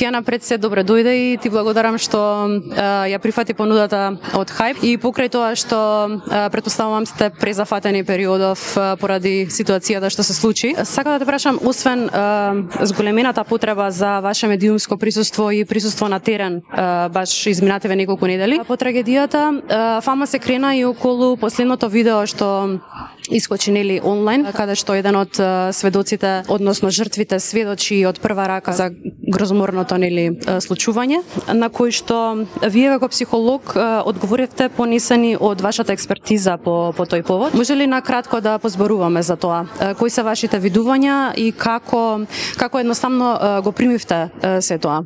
Тијана, пред се добре дојде и ти благодарам што ја прифати понудата од Hype и покрај тоа што претпоставувам сте презафатени периодов поради ситуацијата што се случи. Сакам да те прашам, освен зголемената потреба за ваше медиумско присуство и присуство на терен баш изминативе неколку недели, по трагедијата фама се крена и околу последното видео што искочи нели онлайн, каде што еден од сведоците, односно жртвите, сведочи од прва рака за грозоморното нели случување, на кој што вие како психолог одговоривте понесени од вашата експертиза по тој повод. Може ли накратко да позборуваме за тоа? Кои се вашите видувања и како едноставно го примивте се тоа?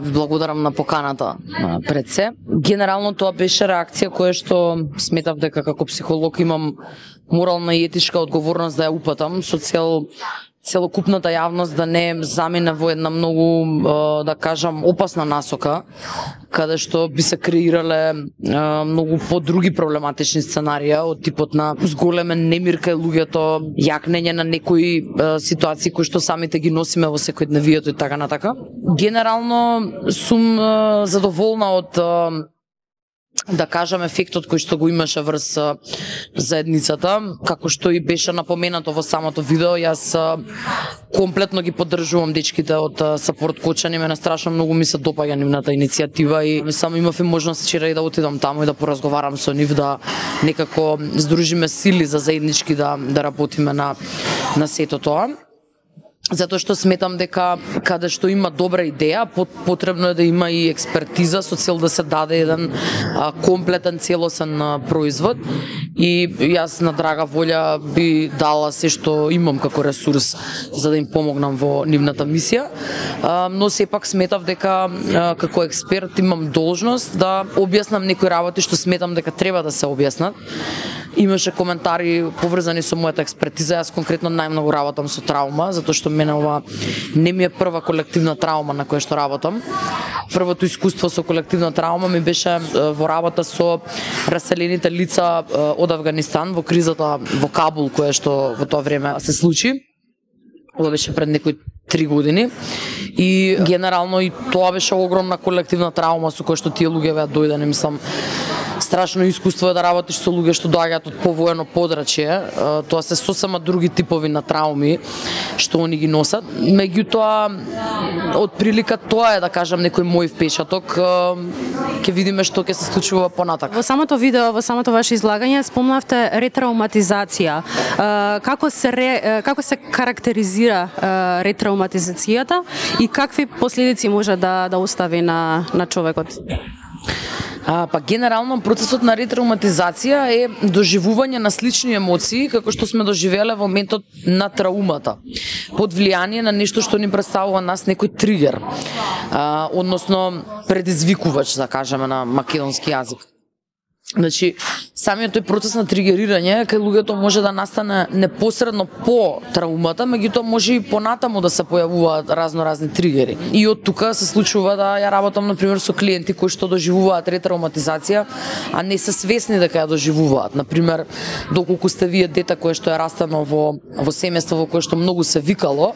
Ви благодарам на поканата пред се. Генерално тоа беше реакција која што сметав дека како психолог имам морална и етичка одговорност да ја упатам со целокупната јавност да не замине во една многу, да кажам, опасна насока, каде што би се креирале многу подруги проблематични сценарија од типот на зголемен немир кај луѓето, јакнење на некои ситуации кои што самите ги носиме во секојдневието и така натака. Генерално сум задоволна од да кажам ефектот кој што го имаше врз заедницата, како што и беше напоменато во самото видео. Јас комплетно ги поддржувам дечките од Сапорт Кочани, мене страшно многу ми се допаѓа нивната иницијатива и само имав и можност вчера и да отидам таму и да поразговарам со нив, да некако здружиме сили за заеднички да работиме на сето тоа. Затоа што сметам дека каде што има добра идеја, потребно е да има и експертиза со цел да се даде еден комплетен целосен производ. И јас на драга волја би дала се што имам како ресурс за да им помогнам во нивната мисија. Но сепак сметав дека како експерт имам должност да објаснам некои работи што сметам дека треба да се објаснат. Имаше коментари поврзани со мојата експертиза. Јас конкретно најмногу работам со траума, затоа што мене ова не ми е прва колективна траума на која што работам. Првото искуство со колективна траума ми беше во работа со раселените лица од Авганистан во кризата во Кабул, која што во тоа време се случи. Ова беше пред некои 3 години. И генерално и тоа беше огромна колективна траума со која што тие луѓе беа дојдени, мислам. Страшно искуство е да работиш со луѓе што доаѓаат од повоено подрачје. Тоа се сосема други типови на трауми што они ги носат. Меѓутоа, од прилика тоа е, да кажам, некој мој впечаток. Ќе видиме што ќе се случува понатака. Во самото видео, во самото ваше излагање спомнавте ретрауматизација. Како се карактеризира ретрауматизацијата и какви последици може да остави на човекот? Генерално процесот на ретрауматизација е доживување на слични емоции како што сме доживеле во моментот на траумата, под влијание на нешто што ни представува нас некој тригер, односно предизвикувач, да кажеме на македонски јазик. Значи, самиот тој процес на тригерирање кај луѓето може да настане непосредно по траумата, меѓутоа може и понатаму да се појавуваат разни тригери. И од тука се случува да ја работам например со клиенти кои што доживуваат ретрауматизација, а не се свесни дека ја доживуваат. Например, доколку сте вие дете кое што е растено во семејство во кое што многу се викало,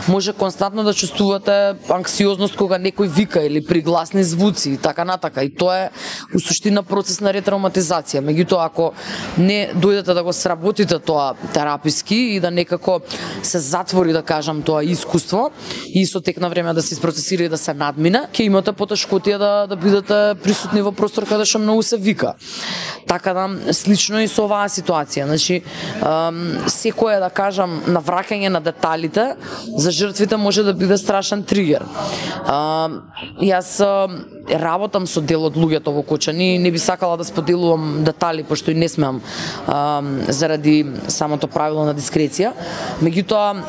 може константно да чувствувате анксиозност кога некој вика или при гласни звуци и така натака. И тоа е у суштина процес на ретрауматизација. Меѓутоа, ако не дојдете да го сработите тоа тераписки и да некако се затвори, да кажам, тоа искуство и со тек на време да се isprocesира и да се надмине, ќе имате потешкотија да бидете присутни во простор каде што многу се вика. Така да, слично и со оваа ситуација. Значи, секое, да кажам, навраќање на деталите за жртвите може да биде страшен тригер. Јас работам со дел од луѓето во Кочани и не би сакала да споделувам детали, пошто и не смеам заради самото правило на дискреција. Меѓутоа,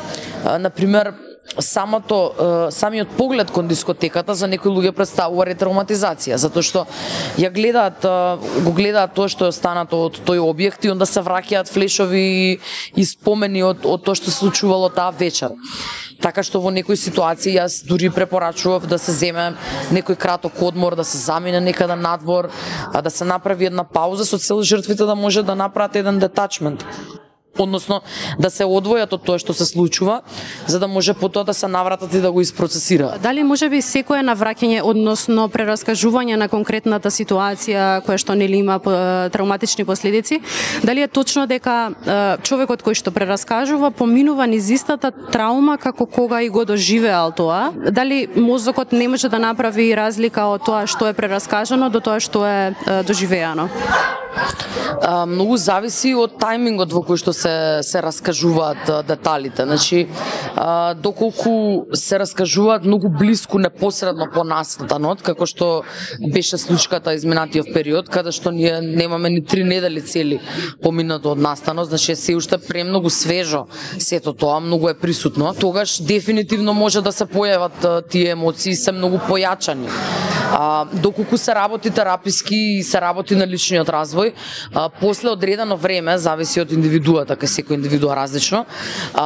например, самиот поглед кон дискотеката за некои луѓе представува ретрауматизација, затоа што го гледаат тоа што е останато од тој објект и онда се враќаат флешови и спомени од тоа што се случувало таа вечер. Така што во некои ситуации јас дури препорачував да се земе некој краток одмор, да се замине некаде надвор, да се направи една пауза со цел жртвите да може да направат еден детачмент. односно да се одвојат од тоа што се случува, за да може потоа да се навратат и да го испроцесираат. Дали можеби секое навраќање, односно прераскажување на конкретната ситуација која што нели има травматични последици, дали е точно дека човекот кој што прераскажува поминува низ истата траума како кога и го доживеал тоа? Дали мозокот не може да направи разлика од тоа што е прераскажано до тоа што е доживеано? Многу зависи од тајмингот во кој што се раскажуваат деталите. Значи, доколку се раскажуваат многу блиску, непосредно по настанот, како што беше случката изминатиот период, каде што ние немаме ни 3 недели цели поминато од настанот, значи се уште премногу свежо сето тоа, многу е присутно, тогаш дефинитивно може да се појават тие емоции, се многу појачани. Доколку се работи тераписки и се работи на личниот развој, после одредено време, зависи од индивидуата, кај секој индивидуа различно,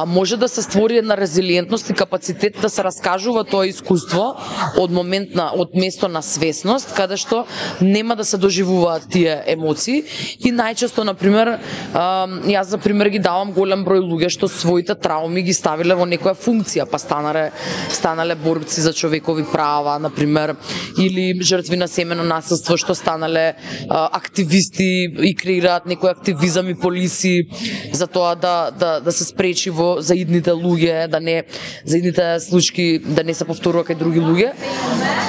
може да се створи една резилиентност и капацитет да се раскажува тоа искуство од место на свесност, каде што нема да се доживуваат тие емоции и најчесто, например, јас за пример ги давам голем број луѓе што своите трауми ги ставиле во некоја функција, па станале борци за човекови права, например, или жртви на семено насилство што станале активисти и креираат некој активизам и полиси за тоа да се спречи во заидните луѓе, заидните случаи да не се повторува кај други луѓе.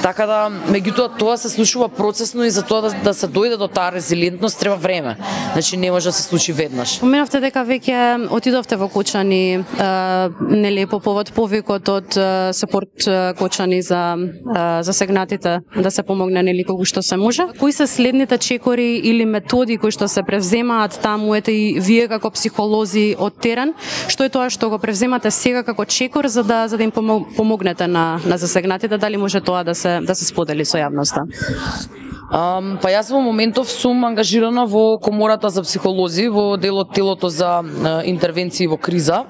Така да, меѓутоа тоа се случува процесно и за тоа да се дојде до таа резилиентност треба време. Значи не може да се случи веднаш. Поменавте дека веќе отидовте во Кочани, нели по повод повикот од Сапорт Кочани за засегнатите да се помогне нели колку што се може. Кои се следните чекори или методи кои што се превземаат таму, ете и вие како психолози од терен, што е тоа што го превземате сега како чекор за да им помогнете на засегнатите, дали може тоа да се сподели со јавноста? Па јас во моментов сум ангажирана во Комората за психолози, во делот телото за интервенции во криза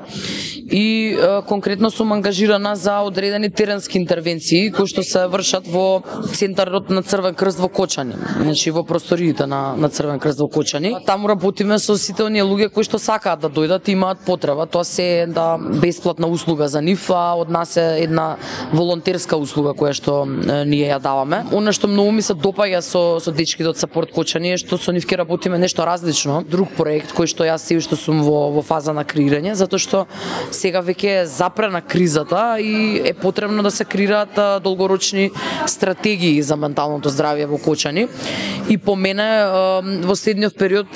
и конкретно сум ангажирана за одредени теренски интервенции кои што се вршат во Центарот на Црвен крст во Кочани, значи во просториите на Црвен крст во Кочани. Таму работиме со сите оние луѓе кои што сакаат да дојдат и имаат потреба. Тоа се е бесплатна услуга за нив, а од нас е една волонтерска услуга која што ние ја даваме. Она што многу ми се допаѓа со дечките од Сапорт Кочани е што со нив ќе работиме нешто различно, друг проект кој што јас се уште сум во фаза на креирање, затоа што сега веќе е запрена кризата и е потребно да се креираат долгорочни стратегии за менталното здравје во Кочани. И по мене во следниот период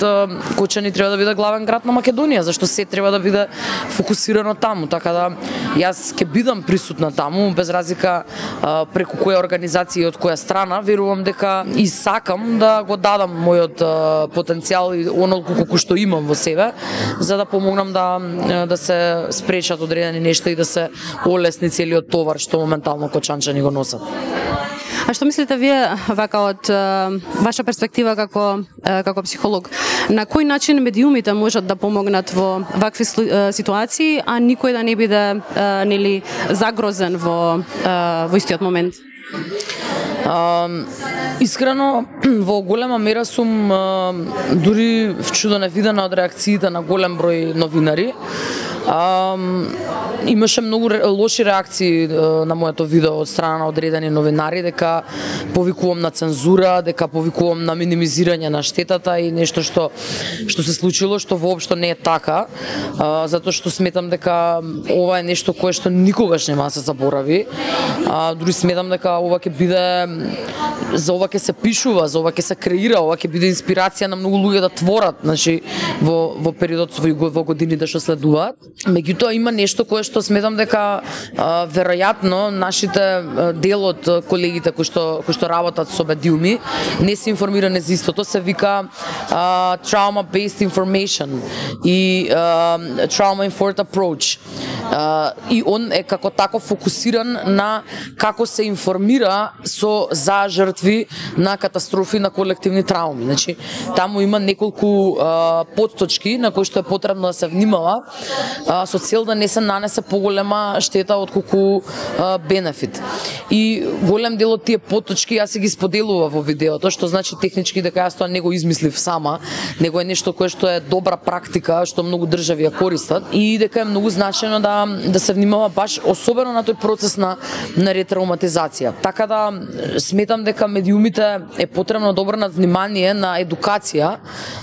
Кочани треба да биде главен град на Македонија, зашто се треба да биде фокусирано таму, така да јас ќе бидам присутна таму без разлика преку која организација и од која страна. Верувам дека и сакам да го дадам мојот потенцијал и онолку колку што имам во себе, за да помогнам да се спречат одредени нешта и да се олесни целиот товар што моментално кочанчани го носат. А што мислите вие вака од ваша перспектива како психолог? На кој начин медиумите можат да помогнат во вакви ситуации, а никој да не биде нели загрозен во истиот момент? Искрено, во голема мера сум дури вчудена видена од реакциите на голем број новинари. Имаше многу лоши реакции на моето видео од страна на одредени новинари дека повикувам на цензура, дека повикувам на минимизирање на штетата и нешто што се случило, што воопшто не е така, затоа што сметам дека ова е нешто кое што никогаш нема да се заборави. Дури сметам дека ова ќе биде, за ова ќе се пишува, за ова ќе се креира, ова ќе биде инспирација на многу луѓе да творат, значи во периодот во годините што следуваат. Меѓутоа има нешто кое што сметам дека веројатно нашите дел од колегите кои што работат со медиуми не се информирани за истото, се вика trauma based information и trauma informed approach. И он е како тако фокусиран на како се информира за жртви на катастрофи, на колективни трауми. Значи таму има неколку подточки на кои што е потребно да се внимава со цел да не се нанесе поголема штета отколку бенефит. И голем дел од тие поточки јас ги споделува во видеото, што значи технички дека јас тоа не го измислив сама, него е нешто кое што е добра практика, што многу држави ја користат и дека е многу значено да се внимава баш особено на тој процес на ретравматизација. Така да сметам дека медиумите е потребно да обрнат внимание на едукација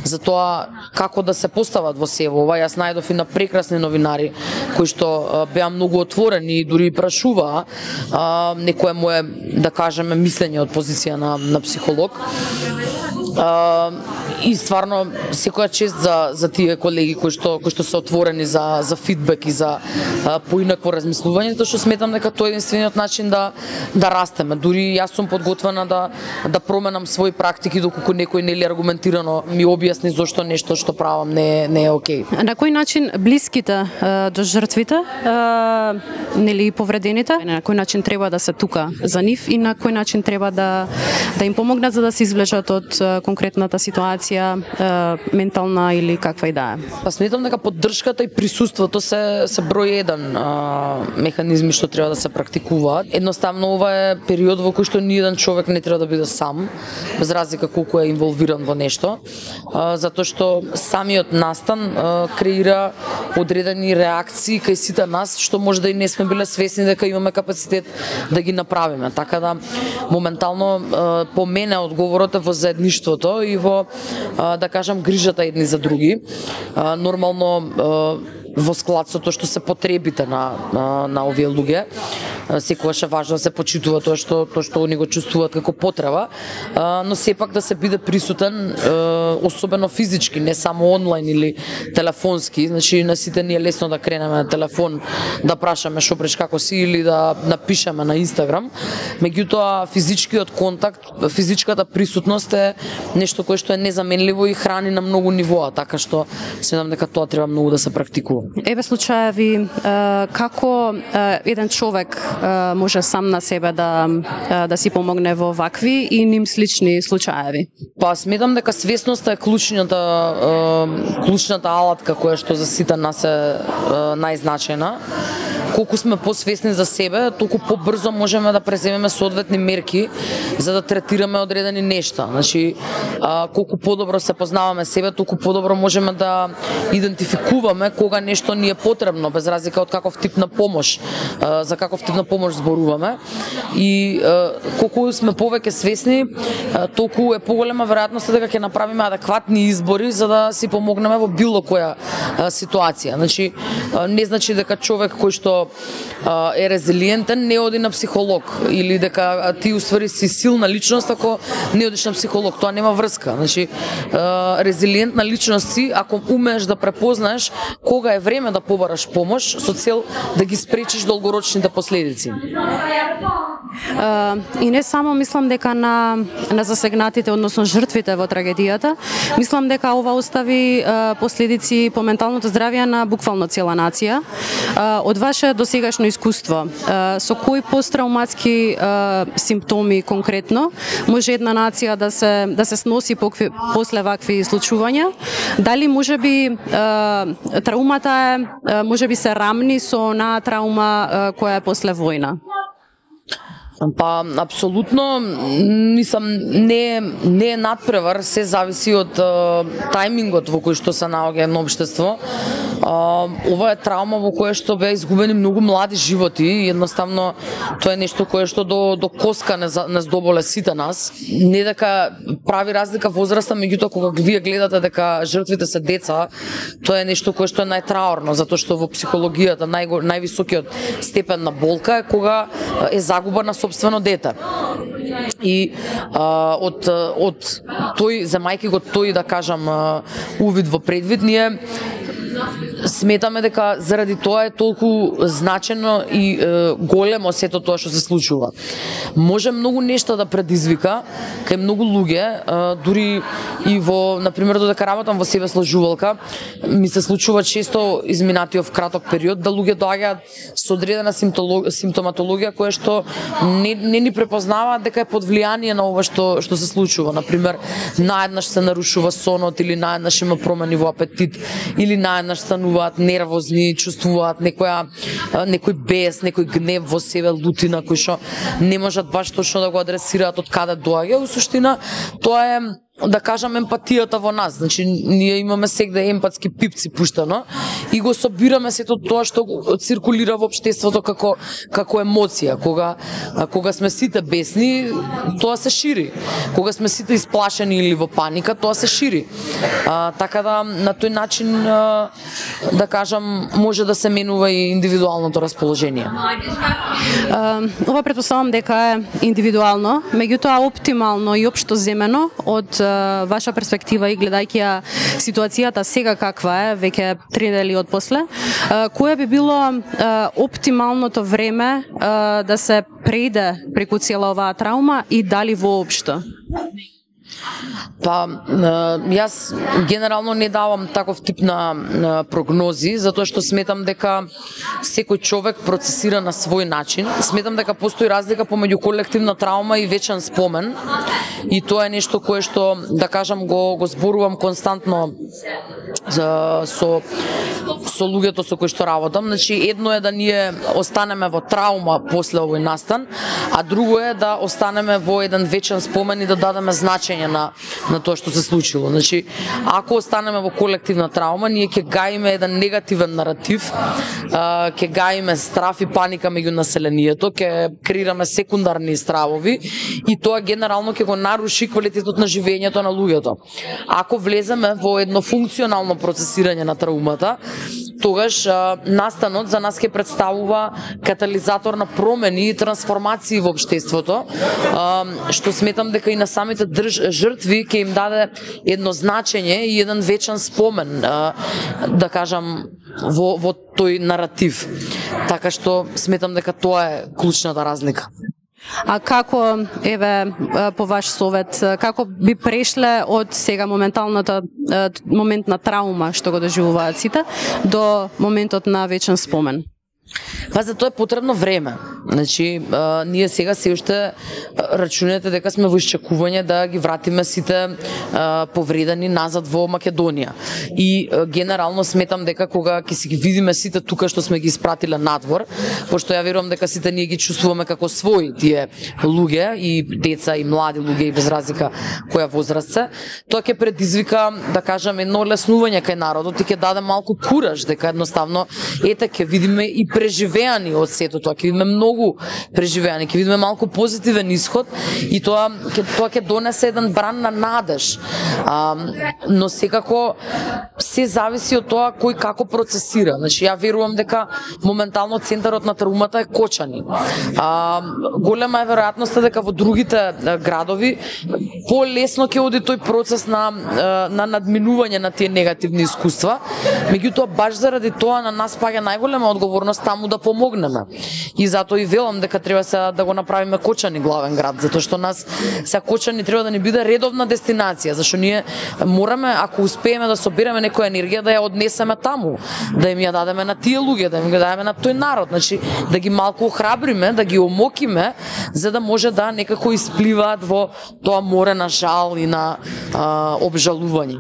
за тоа како да се постават во сево ова. Јас најдов и на прекрасни новинари кои што беа многу отворени и дури прашуваа некое мое, да кажеме, мислење од позиција на психолог. И стварно секоја чест за тие колеги кои што се отворени за фидбек и за поинакво размислување, тоа што сметам дека тоа е единствениот начин да растеме. Дури јас сум подготвена да променам своји практики доколку некој нели аргументирано ми објасни зошто нешто што правам не е окей. На кој начин блиските до жртвите, нели повредените, на кој начин треба да се тука за нив и на кој начин треба да им помогнат за да се извлечат од конкретната ситуација, ментална или каква и да е? Па сметам дека поддршката и присуството се број еден механизми што треба да се практикуваат. Едноставно ова е период во кој што ниеден човек не треба да биде сам, без разлика колку е инволвиран во нешто, затоа што самиот настан креира одредени реакции кај сите нас што може да и не сме биле свесни дека имаме капацитет да ги направиме. Така да моментално по мене одговорот е во заедништвото и во да кажам грижата едни за други. Нормално во склад со тоа што се потребите на овие луѓе. Секогаш е важно да се почитува тоа што они го чувствуваат како потреба, но сепак да се биде присутен, особено физички, не само онлайн или телефонски. Значи на сите ни е лесно да кренеме на телефон, да прашаме шо преш како си или да напишеме на Инстаграм. Меѓутоа физичкиот контакт, физичката присутност е нешто кое што е незаменливо и храни на многу нивоа, така што сметам дека тоа треба многу да се практикува. Еве случаеви како еден човек може сам на себе да си помогне во вакви и ним слични случаеви? Па сметам дека свесноста е клучната алатка која што за сите нас е најзначајна. Колку сме посвесни за себе, толку побрзо можеме да преземеме соодветни мерки за да третираме одредени нешта. Значи, колку подобро се познаваме себе, толку подобро можеме да идентификуваме кога нешто ни е потребно, без разлика од каков тип на помош, за каков тип на помош зборуваме. И колку сме повеќе свесни, толку е поголема веројатноста дека ќе направиме адекватни избори за да си помогнеме во било која ситуација. Значи, не значи дека човек кој што е резилиентен не оди на психолог или дека ти уствари си силна личност ако не одиш на психолог. Тоа нема врска. Значи, резилиентна личност си ако умееш да препознаеш кога е време да побараш помош со цел да ги спречиш долгорочните последици. И не само мислам дека на засегнатите, односно жртвите во трагедијата, мислам дека ова остави последици по менталното здравје на буквално цела нација. Од ваше досегашно искуство, со кои посттравматски симптоми конкретно може една нација да се сноси после вакви случувања? Дали можеби траумата е можеби се рамни со онаа траума која е после војна? Па, апсолутно, не е надпревар, се зависи од тајмингот во кој што се наоѓа едно општество. Ова е траума во кое што беа изгубени многу млади животи и едноставно тоа е нешто кое што до коска не здоболе сите нас. Не дека прави разлика возраста, меѓутоа кога вие гледате дека жртвите се деца, тоа е нешто кое што е најтраорно, затоа што во психологијата највисокиот степен на болка е кога е загуба на собствено дете. И од тој, земајки го тој, да кажам, увид во предвид, ние сметаме дека заради тоа е толку значено и големо сето тоа што се случува. Може многу нешта да предизвика кај многу луѓе, дури и во, например, додека работам во себесложувалка, ми се случува често изминатиот краток период да луѓе доаѓаат со одредена симптоматологија која што не ни препознаваат дека е под влијание на ова што се случува. Например, наеднаш се нарушува сонот или наеднаш има промени во апетит или наеднаш станува стануваат нервозни, чувствуваат некој бес, некој гнев во себе, лутина кој што не можат баш точно да го адресираат од каде доаѓа. Во суштина тоа е, да кажам, емпатијата во нас. Значи, ние имаме сегде емпатски пипци пуштано и го собираме сето тоа што циркулира во општеството како емоција. Кога сме сите бесни, тоа се шири. Кога сме сите исплашени или во паника, тоа се шири. Така да, на тој начин, да кажам, може да се менува и индивидуалното расположение. Ова претпоставам дека е индивидуално, меѓутоа оптимално и општо земено од ваша перспектива и гледајќи ја ситуацијата сега каква е, веќе 3 недели од после, кое би било оптималното време да се преиде преку цела оваа траума и дали воопшто? Па, јас генерално не давам таков тип на прогнози, затоа што сметам дека секој човек процесира на свој начин. Сметам дека постои разлика помеѓу колективна траума и вечен спомен. И тоа е нешто кое што, да кажам, го зборувам константно со луѓето со кои што работам. Значи, едно е да ние останеме во траума после овој настан, а друго е да останеме во еден вечен спомен и да дадеме значење на тоа што се случило. Значи, ако останеме во колективна траума, ние ќе гаиме еден негативен наратив, ќе гаиме страф и паника меѓу населението, ќе креираме секундарни стравови и тоа генерално ќе го наруши квалитетот на живењето на луѓето. Ако влеземе во едно функционално процесирање на траумата, тогаш настанот за нас ќе представува катализатор на промени и трансформации во општеството, што сметам дека и на самите жртви ќе им даде едно значење и еден вечен спомен, да кажам, во тој наратив. Така што сметам дека тоа е клучната разлика. А како, еве, по ваш совет, како би прешле од сега момент на траума што го доживуваат сите до моментот на вечен спомен? Па за тоа е потребно време. Значи, ние сега се уште рачунете дека сме во исчекување да ги вратиме сите повредени назад во Македонија. И генерално сметам дека кога ќе си ги видиме сите тука што сме ги испратиле надвор, пошто ја верувам дека сите ние ги чувствуваме како своји тие луѓе, и деца, и млади луѓе, и без разлика која возраст се, тоа ќе предизвика, да кажам, едно леснување кај народот и ќе даде малку кураж дека едноставно ете ќе видиме и преживеани од сето тоа, ќе видиме многу преживеани, ќе видиме малку позитивен исход и тоа ќе донесе еден бран на надеж. Но секако се зависи од тоа кој како процесира. Значи, ја верувам дека моментално центарот на траумата е Кочани. Голема е веројатноста дека во другите градови полесно ќе оди тој процес на надминување на тие негативни искуства. Меѓутоа, баш заради тоа на нас паѓа најголема одговорност таму да помогнеме. И затоа и велам дека треба да го направиме Кочани главен град, затоа што нас Кочани треба да ни биде редовна дестинација, зашто ние мораме, ако успееме да собереме некоја енергија, да ја однесеме таму, да им ја дадеме на тие луѓе, да им ја дадеме на тој народ, значи да ги малку охрабриме, да ги омокиме, за да може да некако испливаат во тоа море на жал и на обжалување.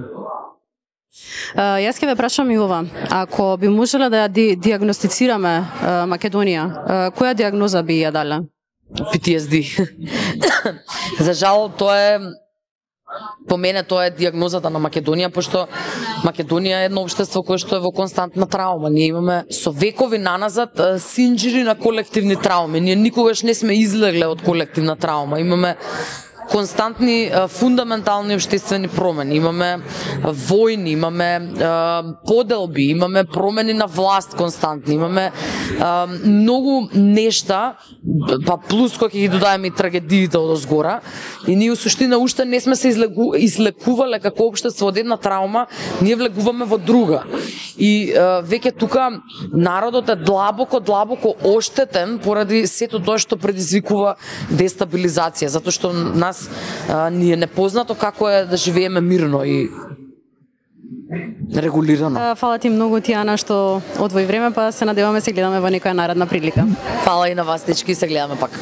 Јас ќе ве прашам и ова. Ако би можеле да ја диагностицираме Македонија, која диагноза би ја дале? PTSD. За жал, тоа е, по мене тоа е диагнозата на Македонија, пошто Македонија е едно општество кое што е во константна траума. Ние имаме со векови наназад синџири на колективни трауми. Ние никогаш не сме излегле од колективна траума. Имаме константни фундаментални општествени промени, имаме војни, имаме поделби, имаме промени на власт константни, имаме многу нешта, па плюс кои ќе ги додадеме и трагедиите од озгора, и ние суштина уште не сме се излекувале како општество од една траума, ние влегуваме во друга. И веќе тука народот е длабоко оштетен поради сето тоа што предизвикува дестабилизација, затоа што нас ни е непознато како е да живееме мирно и регулирано. Фала ти многу, Тијана, што одвои време, па се надеваме се гледаме во некоја наредна прилика. Фала и на вас, дечки, се гледаме пак.